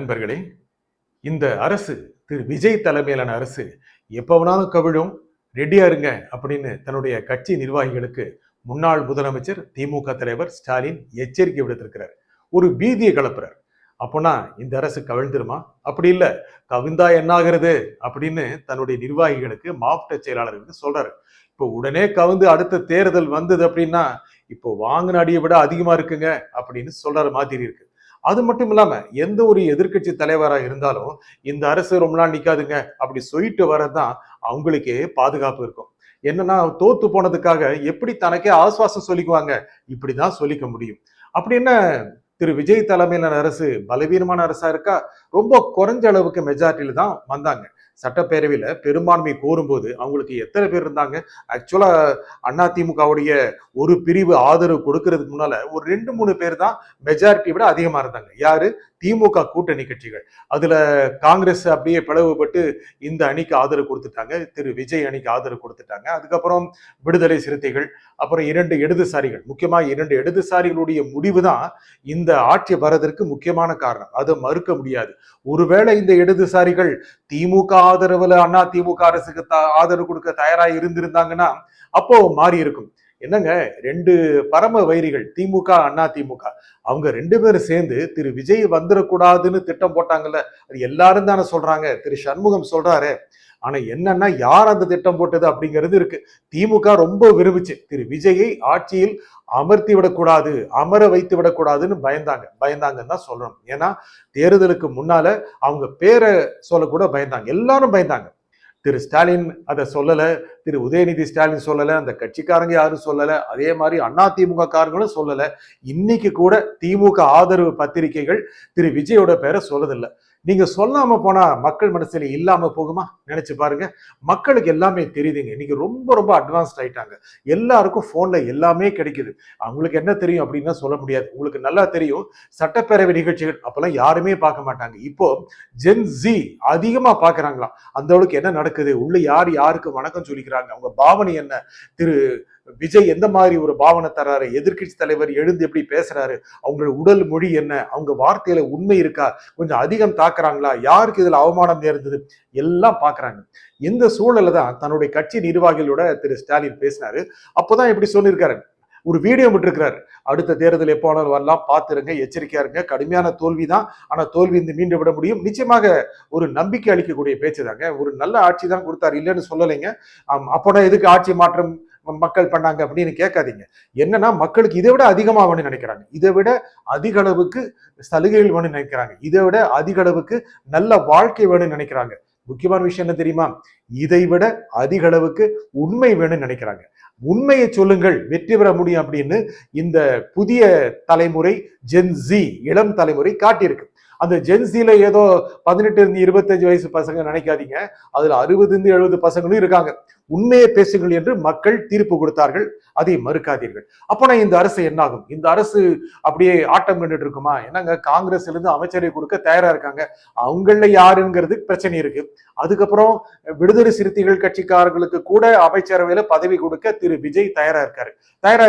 நண்பர்களே, இந்த அரசு திரு விஜய் தலைமையிலான அரசு எப்ப வேணாலும் கவிழும், ரெடியா இருங்க அப்படின்னு தன்னுடைய கட்சி நிர்வாகிகளுக்கு முன்னாள் முதலமைச்சர் திமுக தலைவர் ஸ்டாலின் எச்சரிக்கை விடுத்திருக்கிறார். ஒரு பீதியை கலப்புறார். அப்போனா இந்த அரசு கவிழ்ந்துருமா? அப்படி இல்ல, கவிழ்ந்தா என்ன ஆகிறது அப்படின்னு தன்னுடைய நிர்வாகிகளுக்கு மாவட்ட செயலாளர்களுக்கு சொல்றாரு. இப்போ உடனே கவிழ்ந்து அடுத்த தேர்தல் வந்தது அப்படின்னா இப்போ வாங்கின அடியை விட அதிகமா இருக்குங்க அப்படின்னு சொல்ற மாதிரி இருக்கு. அது மட்டும் இல்லாம எந்த ஒரு எதிர்கட்சி தலைவராக இருந்தாலும் இந்த அரசு ரொம்ப நாள் நிக்காதுங்க அப்படி சொல்லிட்டு வரதான் அவங்களுக்கே பாதுகாப்பு இருக்கும். என்னன்னா தோத்து போனதுக்காக எப்படி தனக்கே ஆசுவாசம் சொல்லிக்குவாங்க, இப்படிதான் சொல்லிக்க முடியும். அப்படி என்ன திரு விஜய் தலைமையிலான அரசு பலவீனமான அரசா இருக்கா? ரொம்ப குறைஞ்ச அளவுக்கு மெஜாரிட்டியில தான் வந்தாங்க. சட்டப்பேரவையில பெரும்பான்மை கோரும்போது அவங்களுக்கு எத்தனை பேர் இருந்தாங்க? ஆக்சுவலா அதிமுகவுடைய ஒரு பிரிவு ஆதரவு கொடுக்கறதுக்கு முன்னால ஒரு 2-3 பேர் தான் மெஜாரிட்டி விட அதிகமா இருந்தாங்க. யாரு? திமுக கூட்டணி கட்சிகள். அதுல காங்கிரஸ் அப்படியே பிளவுபட்டு இந்த அணிக்கு ஆதரவு கொடுத்துட்டாங்க, திரு விஜய் அணிக்கு ஆதரவு கொடுத்துட்டாங்க. அதுக்கப்புறம் விடுதலை சிறுத்தைகள், அப்புறம் 2 இடதுசாரிகள், முக்கியமா 2 இடதுசாரிகளுடைய முடிவு தான் இந்த ஆட்சி வரதற்கு முக்கியமான காரணம். அதை மறுக்க முடியாது. ஒருவேளை இந்த இடதுசாரிகள் திமுக ஆதரவுல திமுக அரசுக்கு ஆதரவு கொடுக்க தயாராக இருந்திருந்தாங்கன்னா அப்போ மாறி இருக்கும். என்னங்க, 2 பரம வைரிகள் திமுக அதிமுக, அவங்க 2 பேரும் சேர்ந்து திரு விஜய் வந்துடக்கூடாதுன்னு திட்டம் போட்டாங்கல்ல, அது எல்லாரும் தானே சொல்றாங்க. திரு சண்முகம் சொல்றாரு. ஆனா என்னன்னா யார் அந்த திட்டம் போட்டது அப்படிங்கிறது இருக்கு. திமுக ரொம்ப விரும்பிச்சு திரு விஜயை ஆட்சியில் அமர்த்தி விடக்கூடாது, அமர வைத்து விடக்கூடாதுன்னு பயந்தாங்கன்னு தான் சொல்லணும். ஏன்னா தேர்தலுக்கு முன்னால அவங்க பேரை சொல்லக்கூட பயந்தாங்க, எல்லாரும் பயந்தாங்க. திரு ஸ்டாலின் அதை சொல்லல, திரு உதயநிதி ஸ்டாலின் சொல்லல, அந்த கட்சிக்காரங்க யாரும் சொல்லல, அதே மாதிரி அதிமுக காரங்களும் சொல்லல. இன்னைக்கு கூட திமுக ஆதரவு பத்திரிகைகள் திரு விஜயோட பேரை சொல்லதில்லை. நீங்க சொல்லாம போனா மக்கள் மனசுல இல்லாம போகுமா? நினைச்சு பாருங்க. மக்களுக்கு எல்லாமே தெரியுதுங்க. இன்னைக்கு ரொம்ப ரொம்ப அட்வான்ஸ்ட் ஆயிட்டாங்க. எல்லாருக்கும் போன்ல எல்லாமே கிடைக்குது. அவங்களுக்கு என்ன தெரியும் அப்படின்னு சொல்ல முடியாது. உங்களுக்கு நல்லா தெரியும், சட்டப்பேரவை நிகழ்ச்சிகள் அப்பெல்லாம் யாருமே பார்க்க மாட்டாங்க. இப்போ ஜென் ஜி அதிகமா பாக்குறாங்களாம். அந்த அளவுக்கு என்ன நடக்குது, உள்ள யார் யாருக்கு வணக்கம் சொல்லிக்கிறாங்க, அவங்க பாவனை என்ன, திரு விஜய் எந்த மாதிரி ஒரு பாவனை தர்றாரு, எதிர்கட்சி தலைவர் எழுந்து எப்படி பேசுறாரு, அவங்களோட உடல் மொழி என்ன, அவங்க வார்த்தையில உண்மை இருக்கா, கொஞ்சம் அதிகம் தாக்குறாங்களா, யாருக்கு இதுல அவமானம் நேர்ந்தது, எல்லாம் பாக்குறாங்க. இந்த சூழல்ல தான் தன்னுடைய கட்சி நிர்வாகிகளோட திரு ஸ்டாலின் பேசினாரு. அப்போதான் இப்படி சொல்லியிருக்காரு. ஒரு வீடியோ விட்டுருக்கிறாரு. அடுத்த தேர்தல் எப்போ வேணாலும் வரலாம், பார்த்துருங்க, எச்சரிக்கையா இருங்க, கடுமையான தோல்விதான், ஆனா தோல்வி மீண்டு விட முடியும். நிச்சயமாக ஒரு நம்பிக்கை அளிக்கக்கூடிய பேச்சு தாங்க. ஒரு நல்ல ஆட்சி தான் கொடுத்தாரு, இல்லைன்னு சொல்லலைங்க. அப்போனா எதுக்கு ஆட்சி மாற்றம் மக்கள் பண்ணாங்க அப்படின்னு கேட்காதீங்க. என்னன்னா மக்களுக்கு இதை விட அதிகமா வேணும்னு நினைக்கிறாங்க, இதை விட அதிக அளவுக்கு சலுகைகள் வேணும்னு நினைக்கிறாங்க, இதை விட அதிக அளவுக்கு நல்ல வாழ்க்கை வேணும்னு நினைக்கிறாங்க. முக்கியமான விஷயம் என்ன தெரியுமா? இதை விட அதிக அளவுக்கு உண்மை வேணும்னு நினைக்கிறாங்க. உண்மையை சொல்லுங்கள், வெற்றி பெற முடியும் அப்படின்னு இந்த புதிய தலைமுறை ஜென்சி இளம் தலைமுறை காட்டியிருக்கு. அந்த ஜென்சில ஏதோ 18-25 வயசு பசங்க நினைக்காதீங்க, அதுல 60-70 பசங்களும் இருக்காங்க. உண்மையை பேசுங்கள் என்று மக்கள் தீர்ப்பு கொடுத்தார்கள், அதை மறுக்காதீர்கள். அப்போனா இந்த அரசு என்ன ஆகும்? இந்த அரசு அப்படியே ஆட்டம் கண்டுட்டு இருக்குமா? என்னங்க, காங்கிரஸ்ல இருந்து அமைச்சரை கொடுக்க தயாரா இருக்காங்க. அவங்கள யாருங்கிறது பிரச்சனை இருக்கு. அதுக்கப்புறம் விடுதலை சிறுத்தைகள் கட்சிக்காரர்களுக்கு கூட அமைச்சரவையில பதவி கொடுக்க திரு விஜய் தயாரா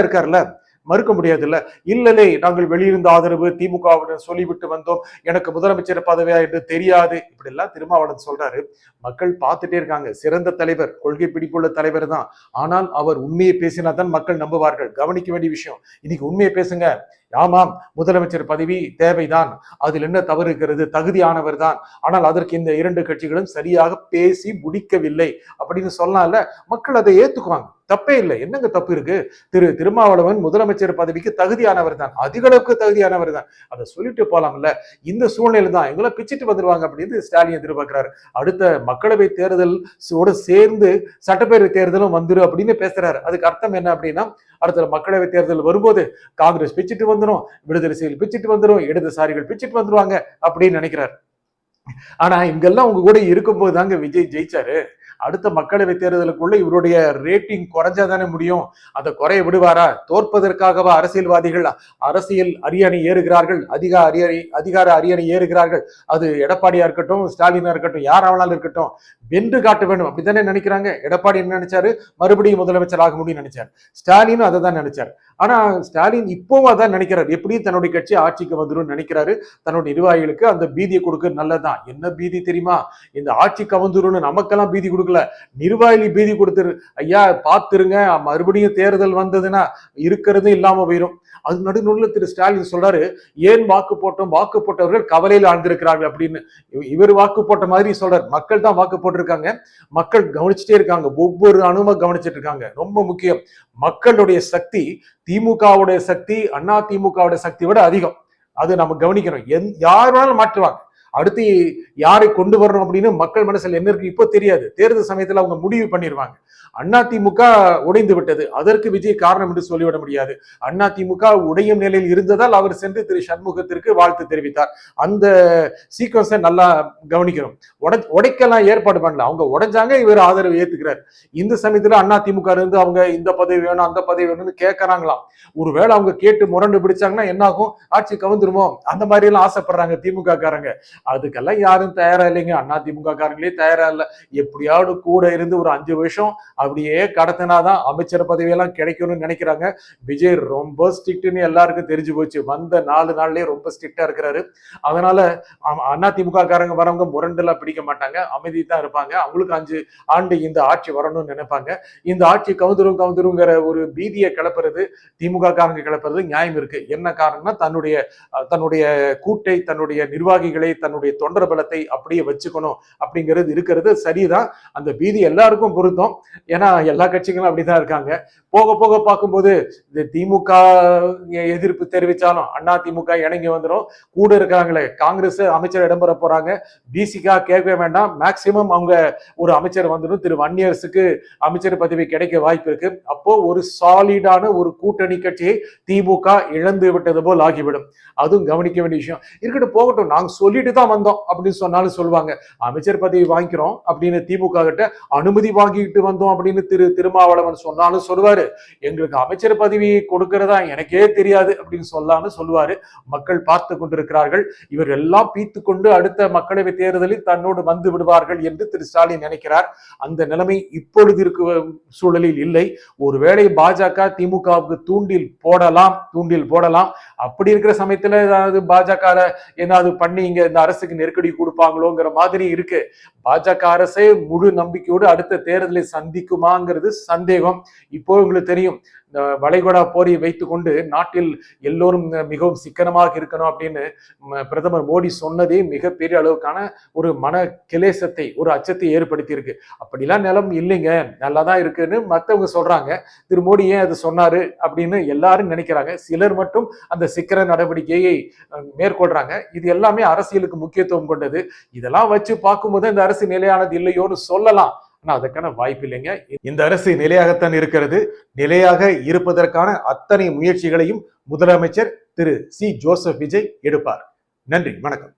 இருக்காருல்ல, மறுக்க முடியாது இல்ல. இல்லலே, நாங்கள் வெளியிருந்த ஆதரவு திமுகவுடன் சொல்லிவிட்டு வந்தோம், எனக்கு முதலமைச்சர் பதவியா என்று தெரியாது, இப்படி எல்லாம் திருமாவளவன் சொல்றாரு. மக்கள் பார்த்துட்டே இருக்காங்க. சிறந்த தலைவர், கொள்கை பிடிப்புள்ள தலைவர் தான். ஆனால் அவர் உண்மையை பேசினா தான் மக்கள் நம்புவார்கள். கவனிக்க வேண்டிய விஷயம். இன்னைக்கு உண்மையை பேசுங்க. ஆமாம், முதலமைச்சர் பதவி தேவைதான், அதில் என்ன தவறு இருக்கிறது, தகுதியானவர் தான், ஆனால் அதற்கு இந்த 2 கட்சிகளும் சரியாக பேசி முடிக்கவில்லை அப்படின்னு சொன்னால மக்கள் அதை ஏத்துக்குவாங்க. தப்பே இல்லை. என்னங்க தப்பு இருக்கு? திருமாவளவன் முதலமைச்சர் பதவிக்கு தகுதியானவர் தான், அதிக அளவுக்கு தகுதியானவர் தான், அதை சொல்லிட்டு போலாம்ல. இந்த சூழ்நிலை தான் எங்களை பிச்சுட்டு வந்துருவாங்க அப்படின்னு ஸ்டாலின் எதிர்பார்க்கிறாரு. அடுத்த மக்களவை தேர்தல் சேர்ந்து சட்டப்பேரவை தேர்தலும் வந்துரும் அப்படின்னு பேசுறாரு. அதுக்கு அர்த்தம் என்ன அப்படின்னா, அடுத்த மக்களவை தேர்தல் வரும்போது காங்கிரஸ் பிச்சுட்டு வந்துடும், விடுதலை சிறுத்தைகள் பிச்சுட்டு வந்துடும், இடதுசாரிகள் பிச்சுட்டு வந்துருவாங்க அப்படின்னு நினைக்கிறார். ஆனா இங்கெல்லாம் உங்க கூட இருக்கும்போது தாங்க விஜய் ஜெயிச்சாரு. அடுத்த மக்களவை தேர்தலுக்குள்ள இவருடைய ரேட்டிங் குறைஞ்சாதானே முடியும். அதை குறைய விடுவாரா? தோற்பதற்காகவா அரசியல்வாதிகள் அரசியல் அரியணை ஏறுகிறார்கள், அதிகார அரியணை ஏறுகிறார்கள்? அது எடப்பாடியா இருக்கட்டும், ஸ்டாலினா இருக்கட்டும், யாராவனாலும் இருக்கட்டும், வென்று காட்ட வேண்டும் அப்படித்தானே நினைக்கிறாங்க. எடப்பாடி என்ன நினைச்சாரு? மறுபடியும் முதலமைச்சர் ஆக முடியும்னு நினைச்சார். ஸ்டாலினும் அதை தான் நினைச்சார். ஆனா ஸ்டாலின் இப்பவும் அதான் நினைக்கிறார். எப்படியும் தன்னுடைய கட்சி ஆட்சிக்கு வந்துடும் நினைக்கிறாரு. தன்னுடைய நிர்வாகிகளுக்கு அந்த பீதியை கொடுக்க நல்லதான். என்ன பீதி தெரியுமா? இந்த ஆட்சி கவர்ந்துருன்னு நமக்கெல்லாம் பீதி கொடுக்கல, நிர்வாகிகள் பீதி கொடுத்துரு. ஐயா பார்த்துருங்க, மறுபடியும் தேர்தல் வந்ததுன்னா இருக்கிறது இல்லாம போயிடும். அது நடுநூல்ல திரு ஸ்டாலின் சொல்றாரு, ஏன் வாக்கு போட்டோம், வாக்கு போட்டவர்கள் கவலையில் ஆழ்ந்திருக்கிறார்கள் அப்படின்னு. இவர் வாக்கு போட்ட மாதிரி சொல்றாரு. மக்கள் தான் வாக்கு போட்டிருக்காங்க, மக்கள் கவனிச்சுட்டே இருக்காங்க, ஒவ்வொரு அணுமா கவனிச்சுட்டு இருக்காங்க. ரொம்ப முக்கியம், மக்களுடைய சக்தி திமுகவுடைய சக்தி அண்ணா திமுகவுடைய சக்தி விட அதிகம். அது நம்ம கவனிக்கணும். யார் வேணாலும் மாற்றுவாங்க. அடுத்து யாரை கொண்டு வரணும் அப்படின்னு மக்கள் மனசுல என்ன இருக்கு இப்போ தெரியாது. தேர்தல் சமயத்துல அவங்க முடிவு பண்ணிடுவாங்க. அதிமுக உடைந்து விட்டது, அதற்கு விஜய் காரணம் என்று சொல்லிவிட முடியாது. அதிமுக உடையும் நிலையில் இருந்ததால் அவர் சென்று திரு சண்முகத்திற்கு வாழ்த்து தெரிவித்தார். அந்த சீக்வன்ஸை நல்லா கவனிக்கணும். உடைக்கலாம் ஏற்பாடு பண்ணல, அவங்க உடைஞ்சாங்க, இவர் ஆதரவு ஏத்துக்கிறார். இந்த சமயத்துல அதிமுக இருந்து அவங்க இந்த பதவி வேணும் அந்த பதவி வேணும்னு கேட்கறாங்களாம். ஒருவேளை அவங்க கேட்டு முரண்டு பிடிச்சாங்கன்னா என்ன ஆகும்? ஆட்சி கவுந்துருமோ? அந்த மாதிரி எல்லாம் ஆசைப்படுறாங்க திமுக காரங்க. அதுக்கெல்லாம் யாரும் தயாரா இல்லைங்க. அதிமுக காரங்களே தயாரா இல்லை. எப்படியாவது கூட இருந்து ஒரு 5 வருஷம் அப்படியே கடத்தினாதான் அமைச்சர் பதவியெல்லாம் கிடைக்கும்னு நினைக்கிறாங்க. விஜய் ரொம்ப ஸ்ட்ரிக்ட்னு எல்லாருக்கும் தெரிஞ்சு போச்சு. வந்த 4 நாள்லயே ரொம்ப ஸ்ட்ரிக்டா இருக்கிறாரு. அதனால அதிமுக காரங்க வரவங்க முரண்டெல்லாம் பிடிக்க மாட்டாங்க, அமைதி தான் இருப்பாங்க. அவங்களுக்கு 5 ஆண்டு இந்த ஆட்சி வரணும்னு நினைப்பாங்க. இந்த ஆட்சி கவுந்துருங்கிற ஒரு பீதியை கிளப்புறது திமுக காரங்க கிளப்புறது நியாயம் இருக்கு. என்ன காரணம்னா தன்னுடைய கூட்டை, தன்னுடைய நிர்வாகிகளை, தன்னுடைய தொண்டர் பலத்தை அப்படியே வச்சுக்கணும் அப்படிங்கிறது இருக்கிறது சரிதான். அந்த பீதி எல்லாருக்கும் பொருத்தம். ஏன்னா எல்லா கட்சிகளும் அப்படிதான் இருக்காங்க. போக போக பார்க்கும்போது இந்த திமுக எதிர்ப்பு தெரிவிச்சாலும் அதிமுக இணங்கி வந்துடும். கூட இருக்காங்களே காங்கிரஸ் அமைச்சர் இடம்பெற போறாங்க, பிசிகா கேட்கவே வேண்டாம், மேக்சிமம் அவங்க ஒரு அமைச்சர் வந்துடும். திரு வன்னியரசுக்கு அமைச்சர் பதவி கிடைக்க வாய்ப்பு இருக்கு. அப்போ ஒரு சாலிடான ஒரு கூட்டணி கட்சியை திமுக இழந்து விட்டது போல் ஆகிவிடும். அதுவும் கவனிக்க வேண்டிய விஷயம். இருக்கட்டும், போகட்டும், நாங்க சொல்லிட்டு தான் வந்தோம் அப்படின்னு சொன்னாலும் சொல்லுவாங்க. அமைச்சர் பதவி வாங்கிக்கிறோம் அப்படின்னு திமுக கிட்ட அனுமதி வாங்கிட்டு வந்தோம் அப்படின்னு திருமாவளவன் சொன்னாலும் சொல்லுவாரு. எங்களுக்கு அமைச்சர் பதவி கொடுக்கிறதா எனக்கே தெரியாது அப்படின்னு சொல்லாம சொல்லுவாரு. மக்கள் பார்த்து கொண்டிருக்கிறார்கள். இவர் எல்லாம் பீத்து கொண்டு அடுத்த மக்களவை தேர்தலில் தன்னோடு வந்து விடுவார்கள் என்று திரு ஸ்டாலின் நினைக்கிறார். அந்த நிலைமை இப்பொழுது இருக்க சூழலில் இல்லை. ஒருவேளை பாஜக திமுகவுக்கு தூண்டில் போடலாம். அப்படி இருக்கிற சமயத்துல ஏதாவது பாஜக ஏதாவது பண்ணி இங்க இந்த அரசுக்கு நெருக்கடி கொடுப்பாங்களோங்கிற மாதிரி இருக்கு. பாஜக அரசே முழு நம்பிக்கையோடு அடுத்த தேர்தலை சந்திக்குமாங்கிறது சந்தேகம். இப்போ உங்களுக்கு தெரியும், இந்த வளைகுடா போரை வைத்துக் கொண்டு நாட்டில் எல்லோரும் மிகவும் சிக்கனமாக இருக்கணும் அப்படின்னு பிரதமர் மோடி சொன்னதே மிகப்பெரிய அளவுக்கான ஒரு மன கிளேசத்தை, ஒரு அச்சத்தை ஏற்படுத்தி இருக்கு. அப்படிலாம் நிலம் இல்லைங்க, நல்லாதான் இருக்குன்னு மற்றவங்க சொல்றாங்க. திரு மோடி ஏன் அது சொன்னாரு அப்படின்னு எல்லாரும் நினைக்கிறாங்க. சிலர் மட்டும் அந்த சிக்கன நடவடிக்கையை மேற்கொள்றாங்க. இது எல்லாமே அரசியலுக்கு முக்கியத்துவம் கொண்டது. இதெல்லாம் வச்சு பார்க்கும்போது இந்த அரசு நிலையானது இல்லையோன்னு சொல்லலாம். ஆனா அதுக்கான வாய்ப்பு இல்லைங்க. இந்த அரசு நிலையாகத்தான் இருக்கிறது. நிலையாக இருப்பதற்கான அத்தனை முயற்சிகளையும் முதலமைச்சர் திரு சி. ஜோசப் விஜய் எடுப்பார். நன்றி, வணக்கம்.